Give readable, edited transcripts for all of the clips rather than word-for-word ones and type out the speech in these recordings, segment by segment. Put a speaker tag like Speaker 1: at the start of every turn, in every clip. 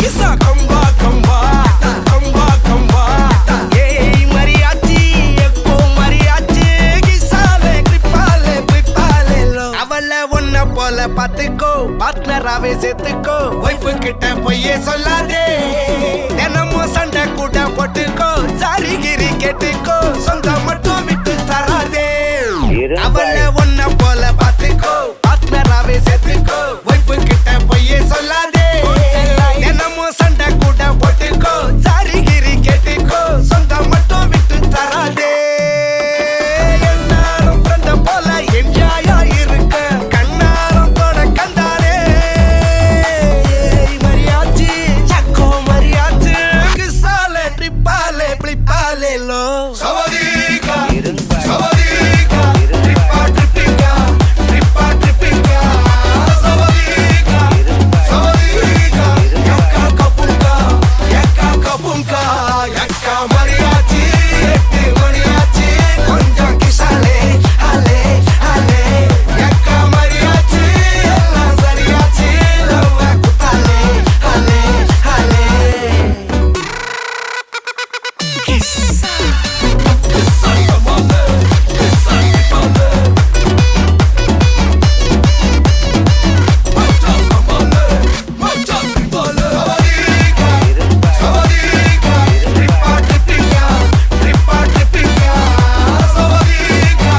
Speaker 1: கிசா கம்பா கம்பா கம்பா கம்பா ஏய் மரியாச்சி எப்போ mariachi கிசாலே கிரிப்பாலே கிரிப்பாலே low அவளை ஒன்ன போல பாத்துக்கோ பார்ட்னராவே சேர்த்துக்கோ வைஃப் கிட்ட பொய்யே சொல்லாதே தினமும் சண்டை கூட போட்டுக்கோ சாரி கிரி கேட்டுக்கோ சொந்தம் மட்டும் விட்டு தராதே அவளை ஒன்ன போல பாத்துக்கோ பார்ட்னராவே சேர்த்துக்கோ வைஃப் கிட்ட பொய்யே சொல்லாதே தினமும் சண்டை கூட போட்டுக்கோ சாரி கிரி கேட்டுக்கோ சொந்தம் மட்டும் விட்டு தராதே என்னாலும் ஃப்ரெண்ட போல என்ஜாயா இருக்க கண்ணாரம் போட கண்டாரே மரியாச்சி சக்கோ மரியாச்சி கிசாலே ட்ரிப்பாலே பிளிப்பாலே லோ சவதீகா சவதீகா ட்ரிப்பா ட்ரிப்பிங்கா ட்ரிப்பா ட்ரிப்பிங்கா சவதீகா சவதீகா யக்கா கபுங்கா யக்கா மரியாச்சி எட்டு மணியாச்சி கொஞ்சம் கிசாலே ஹலே ஹலே யக்கா மரியாச்சி எல்லாம் சரியாச்சி லவ்வ குத்தாலே ஹலே ஹலே கிசா கிசா கமாலே கிசா கமாலே மச்சா கமாலே மச்சா கமாலே சவதீகா ட்ரிப்பா ட்ரிப்பிங்கா ட்ரிப்பா ட்ரிப்பிங்கா சவதீகா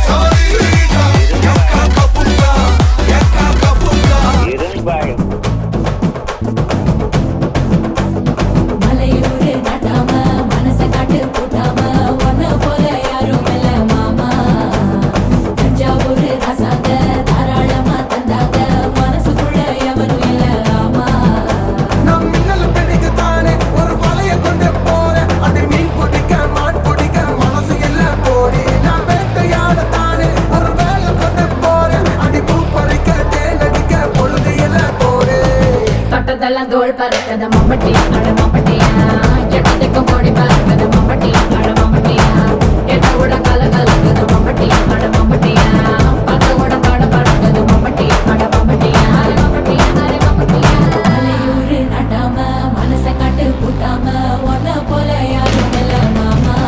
Speaker 1: சவதீகா யக்கா கபுங்கா
Speaker 2: மலையூரு நாட்டாம மனச காட்டு போட்டாம ஒன்ன போல யாரும் இல்ல மாமா தஞ்சாவூர் ராசாங்க தாராளமா தந்தாங்க மனசுக்குள்ள எவனும் இல்ல ஆமா
Speaker 3: நான் மின்னல் பிடிக்கத்தானே ஒரு வலைய கொண்டு போறேன் அதை மீன் பிடிக்க மான் பிடிக்க மனசு இல்ல போடி நான் வேட்டையாடத்தானே ஒரு வேலை கொண்டு போறேன் அடி பூ பறிக்க தேனடிக்க பொழுது இல்ல போடு
Speaker 2: தொட்டதெல்லாம் தோல் பறக்கத மம்பட்டி அட மம்பட்டியா எட்டத்துக்கும் கோடி பறக்கத மம்பட்டி அட மம்பட்டியா எட்ட கூட கல கலக்கத மம்பட்டி அட மம்பட்டியா பத்த கூட பாட பறக்கத மம்பட்டி அட மம்பட்டியா அட மம்பட்டியா அட மம்பட்டியா மலையூரு நாட்டாம மனச காட்டு பூட்டாம ஒன்ன போல யாரும் இல்ல மாமா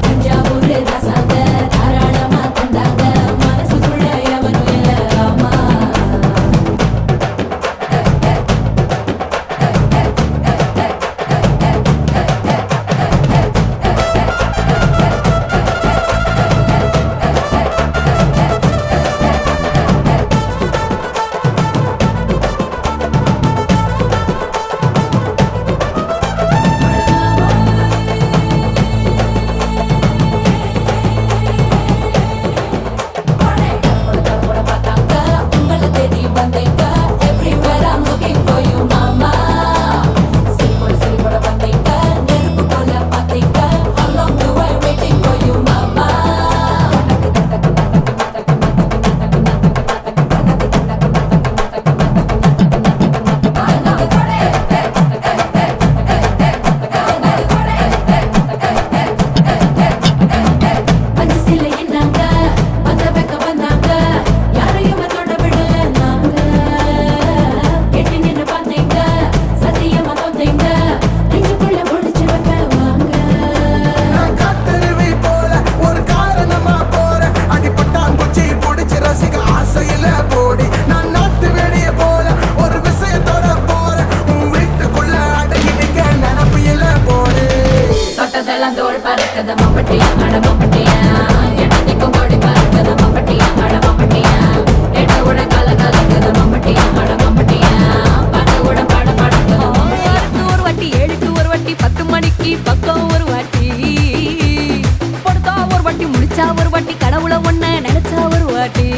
Speaker 2: தஞ்சாவூர் ராசாங்க தாராளமா தந்தாங்க மனசுக்குள்ள எவனும் இல்ல ஆமா
Speaker 3: நான் காத்தருவி போல ஒரு காரணமா போறேன் அடிப்பட்டான் குச்சி பிடிச்சி ரசிக்க ஆசையில போடி நான் நாட்டு வெடிய போல ஒரு விஷயத்தோட போறேன் உன் வீட்டுக்குள்ள அடங்கி நிக்க நினப்பு இல்ல போடு
Speaker 2: தொட்டதெல்லாம் தோல் பறக்கத மம்பட்டி அட மம்பட்டியா எட்டத்துக்கும் கோடி பறக்கத மம்பட்டி அட மம்பட்டியா எட்ட கூட கல கலக்கத மம்பட்டி அட மம்பட்டியா பத்த கூட பாட பறக்கத மம்பட்டி
Speaker 4: ஒரு வாட்டி 7க்கு ஒரு வாட்டி 10 மணிக்கு பக்கம் ஒரு வாட்டி படுத்தா ஒரு வாட்டி முடிச்சா ஒரு வாட்டி கடவுளை ஒன்ன நினைச்சா ஒரு வாட்டி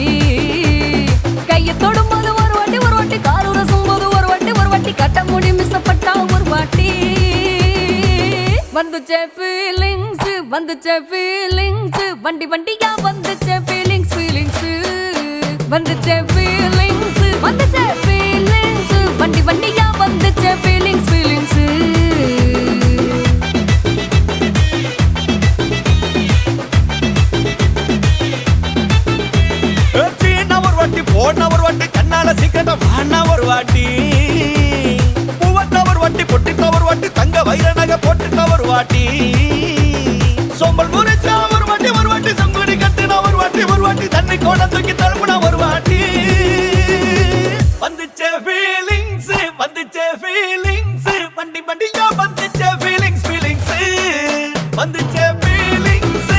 Speaker 4: கைய தொடும்போது ஒரு வாட்டி கால் உரசும் போது ஒரு வாட்டி கட்ட முடி மிஸ்ஸப்பட்டா ஒரு வாட்டி வந்துச்சே ஃபீலிங்ஸ் வண்டி வண்டியா வந்துச்சே ஃபீலிங்ஸ் வந்துச்சே ஃபீலிங்ஸ் வண்டி வண்டியா வந்துச்சே ஃபீலிங்ஸ்
Speaker 1: ஒரு வாட்டி கண்ணால சிக்கட்ட வாண்ணா ஒரு வாட்டி வாட்டி சோம்பல் முறைச்சா ஒரு வாட்டி சங்குடி கட்டுனா ஒரு வாட்டி தண்ணி கோட தூக்கி தழுப்புனா ஒரு வாட்டி வந்துச்சே ஃபீலிங்ஸ் வண்டி வண்டியா வந்துச்சே ஃபீலிங்ஸ் வந்துச்சே ஃபீலிங்ஸ்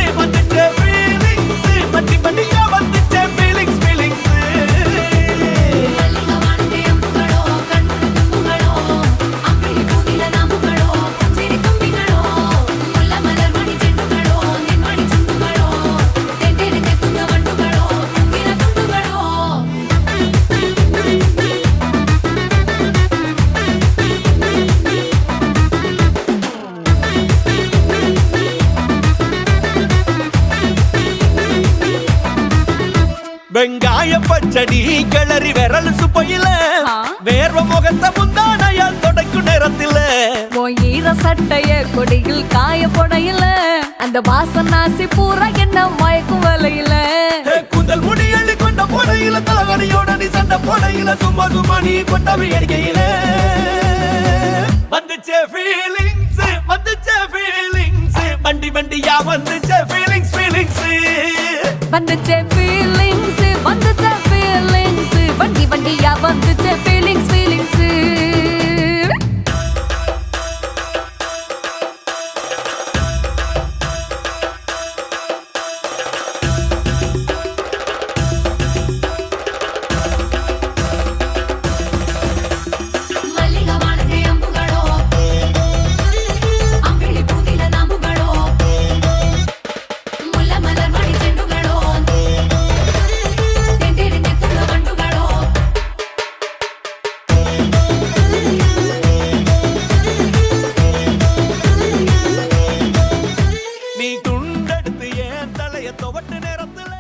Speaker 1: வண்டி வண்டியா வந்துச்சே ஃபீலிங்ஸ்
Speaker 2: மல்லிகவானத்தை அம்புகளோ கண்ணுடு தும்புகளோ அம்பிளி பூவில நாம்புகளோ சிரி தும்பிகளோ முல்ல மலர் மணி செண்டுகளோ நின்மணி சுண்டுகளோ தென்றெடுத்து துங்க வண்டுகளோ துங்கின துண்டுகளோ
Speaker 1: வெங்காய பச்சடி கிளறி விரல் சுப்பையில வேர்வ முகத்தை முந்தானையால் தொடக்கும் நேரத்தில
Speaker 4: உன் ஈர சட்டைய கொடியில் காய போடையில அந்த வாசனாசி பூரா என்ன மயக்கும் வலையில
Speaker 1: கூந்தல் முடி அள்ளி கொண்ட போடையில தலகடியோட நீ சண்டை போடையில சும்மா நீ கொண்டவி அடிக்கையில வந்துச்சே ஃபீலிங்ஸ் வண்டியா வந்துச்சே ஃபீலிங்ஸ்
Speaker 4: வந்துச்சே ஃபீலிங்ஸ் வண்டியா வந்துச்சே ஃபீலிங்ஸ்
Speaker 2: மல்லிகவானத்தை அம்புகளோ அம்பிளி பூவில நாம்புகளோ முல்ல மலர் மணி செண்டுகளோ தென்றெடுத்து துங்க வண்டுகளோ
Speaker 1: நீ துண்டெடுத்து ஏன் தலைய துவட்டு நேரத்துல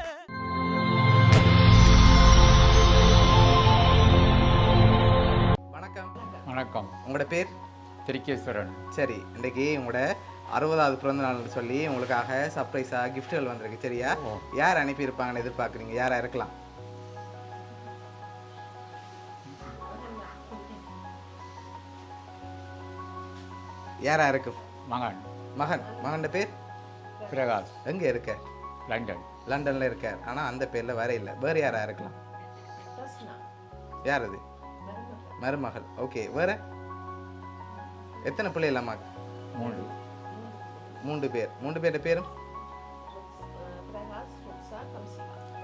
Speaker 5: வணக்கம்,
Speaker 6: வணக்கம்.
Speaker 5: உங்களோட பேர்?
Speaker 6: திருக்கேஸ்வரன்.
Speaker 5: சரி, இன்றைக்கு உங்களோட 60வது பிறந்த நாள்னு சொல்லி உங்களுக்காக சர்ப்ரைஸாக கிஃப்ட்டுகள் வந்திருக்கு. சரியா? யார் அனுப்பியிருப்பாங்கன்னு எதிர்பார்க்குறீங்க? யாராக இருக்கலாம்? யாரா இருக்கும்?
Speaker 6: மகன்
Speaker 5: மகன் பேர்
Speaker 6: பிரகாஷ்.
Speaker 5: எங்கே இருக்க?
Speaker 6: லண்டன்.
Speaker 5: லண்டனில் இருக்கார். ஆனால் அந்த பேரில் வர இல்லை. வேறு யாரா இருக்கலாம்? யார் அது? மருமகள். ஓகே, வேற எத்தனை பிள்ளைகள் அம்மாக்கு? 3 பேர். 3 பேர்ட பேரும்?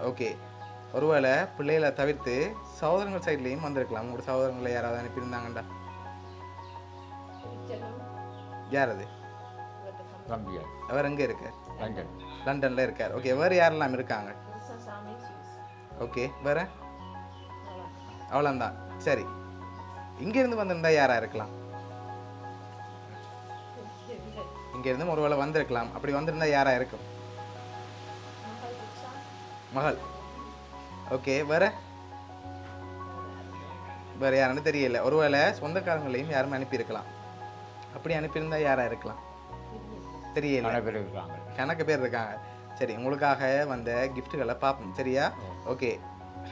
Speaker 5: ஓகே, ஒருவேளை பிள்ளைகளை தவிர்த்து சகோதரங்கள் சைட்லேயும் வந்திருக்கலாம். உங்களோட சகோதரங்களை யாராவது அனுப்பியிருந்தாங்கண்டா? யார் அது?
Speaker 6: தம்பியார்.
Speaker 5: அவர் எங்கே இருக்கார்?
Speaker 6: லண்டன்.
Speaker 5: லண்டனில் இருக்கார். ஓகே, வேறு யாரெல்லாம் இருக்காங்க? ஓகே, வேற அவ்வளோந்தான். சரி, இங்கேருந்து வந்திருந்தா யாரா இருக்கலாம்? இங்கேருந்து ஒருவேளை வந்திருக்கலாம். அப்படி வந்திருந்தா யாரா இருக்கும்? மகள். ஓகே, வேற யாருன்னு தெரியல. ஒருவேளை சொந்தக்காரங்களையும் யாருமே அனுப்பியிருக்கலாம். அப்படி அனுப்பியிருந்தா யாரா இருக்கலாம்? தெரியல. கணக்கு பேர் இருக்காங்க. சரி, உங்களுக்காக வந்த கிஃப்ட்டுகளை பார்ப்போம். சரியா? ஓகே,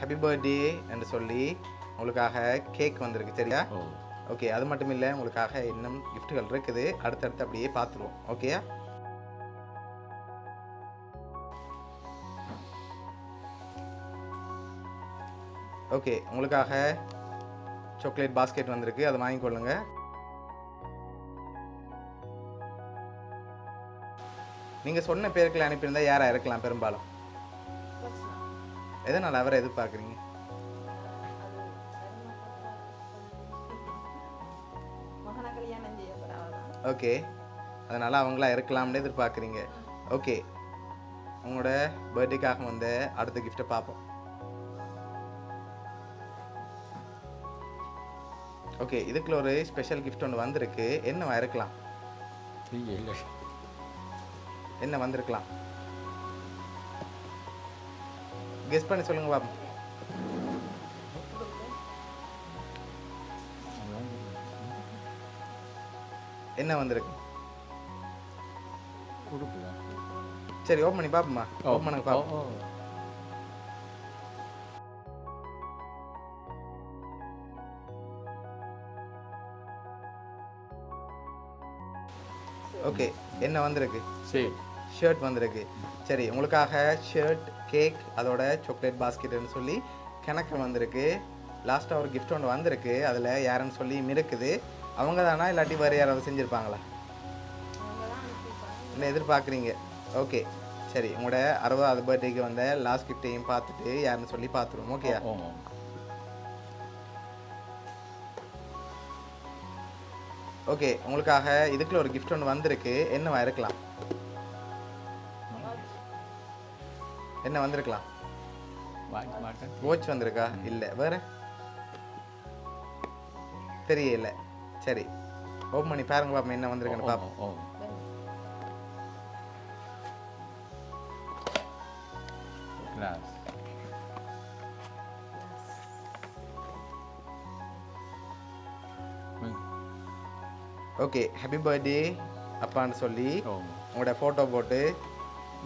Speaker 5: ஹாப்பி பர்த்டே என்று சொல்லி உங்களுக்காக கேக் வந்திருக்கு. சரியா? ஓகே, அது மட்டும் இல்லை, உங்களுக்காக இன்னும் கிஃப்ட்டுகள் இருக்குது. அடுத்தடுத்து அப்படியே பார்த்துருவோம். ஓகேயா? ஓகே, உங்களுக்காக சாக்லேட் பாஸ்கெட் வந்திருக்கு. அதை வாங்கிக்கொள்ளுங்க. நீங்கள் சொன்ன பேருக்குள்ள அனுப்பியிருந்தா யாரா இருக்கலாம்? பெரும்பாலும் எதனால் அவரை எதிர்பார்க்குறீங்க? ஓகே, அதனால் அவங்களா இருக்கலாம்னு எதிர்பார்க்குறீங்க. ஓகே, உங்களோட பர்த்டேக்காக வந்த அடுத்த கிஃப்ட்டை பார்ப்போம். ஓகே, இதுக்குள்ள ஒரு ஸ்பெஷல் கிஃப்ட் ஒன்று வந்திருக்கு. என்னவா இருக்கலாம்? என்ன வந்திருக்கலாம்? கெஸ் பண்ணி சொல்லுங்க பாப்போம். என்ன வந்திருக்கு? சரி, ஓப்பன் பண்ணி பாப்போமா? ஓப்பன் பண்ணி பாப்போம். ஓகே என்ன வந்திருக்கு
Speaker 6: சரி
Speaker 5: ஷர்ட் வந்திருக்கு சரி உங்களுக்காக ஷர்ட் கேக் அதோட சாக்லேட் பாஸ்கெட்னு சொல்லி கணக்கு வந்திருக்கு லாஸ்ட்டாக ஒரு gift ஒன்று வந்திருக்கு அதில் யாருன்னு சொல்லி இருக்குது அவங்க தானா இல்லாட்டி வேறு யாராவது செஞ்சுருப்பாங்களா இல்லை எதிர்பார்க்குறீங்க ஓகே சரி உங்களோட 60வது பர்த்டேக்கு வந்த லாஸ்ட் கிஃப்டையும் பார்த்துட்டு யாருன்னு சொல்லி பார்த்துருவோம் ஓகே
Speaker 6: ஆமாம்
Speaker 5: ஓகே உங்களுக்காக இதுக்குள்ள ஒரு gift ஒன்று வந்திருக்கு என்னவா இருக்கலாம் என்ன வந்திருக்கலாம்
Speaker 6: வாங்க மாட்டேன்
Speaker 5: வாட்ச் வந்திருக்கா இல்லை வேற தெரியல சரி ஓப்பன் பண்ணி பாருங்க பாப்போம் என்ன வந்திருக்குன்னு பார்ப்போம்
Speaker 6: ஓ கிளாஸ்
Speaker 5: ஓகே ஹாப்பி பர்த்டே அப்பான்னு சொல்லி
Speaker 6: ஓ
Speaker 5: உங்களோட ஃபோட்டோ போட்டு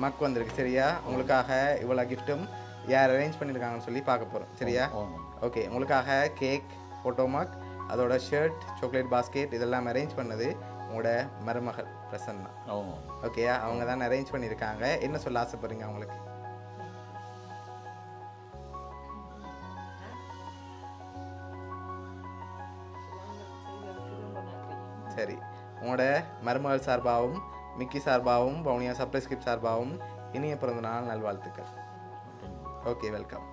Speaker 5: மக் வந்திருக்கு சரியா உங்களுக்காக இவ்வளோ கிஃப்ட்டும் யார் அரேஞ்ச் பண்ணியிருக்காங்கன்னு சொல்லி பார்க்க போகிறோம் சரியா
Speaker 6: ஆமாம்
Speaker 5: ஓகே உங்களுக்காக கேக் ஃபோட்டோ மக் அதோட ஷர்ட் சாக்லேட் பாஸ்கெட் இதெல்லாம் அரேஞ்ச் பண்ணது உங்களோட மருமகள் பிரசன்னா
Speaker 6: ஆமாம்
Speaker 5: ஓகேயா அவங்க தான் அரேஞ்ச் பண்ணியிருக்காங்க என்ன சொல்ல ஆசைப்படுறீங்க அவங்களுக்கு சரி உங்களோட மருமகள் சார்பாகவும் மிக்கி சார்பாகவும் பவுனியா சர்ப்ரைஸ் கிஃப்ட் சார்பாகவும் இனிய பிறந்த நாள் நல்வாழ்த்துக்கள் ஓகே வெல்கம்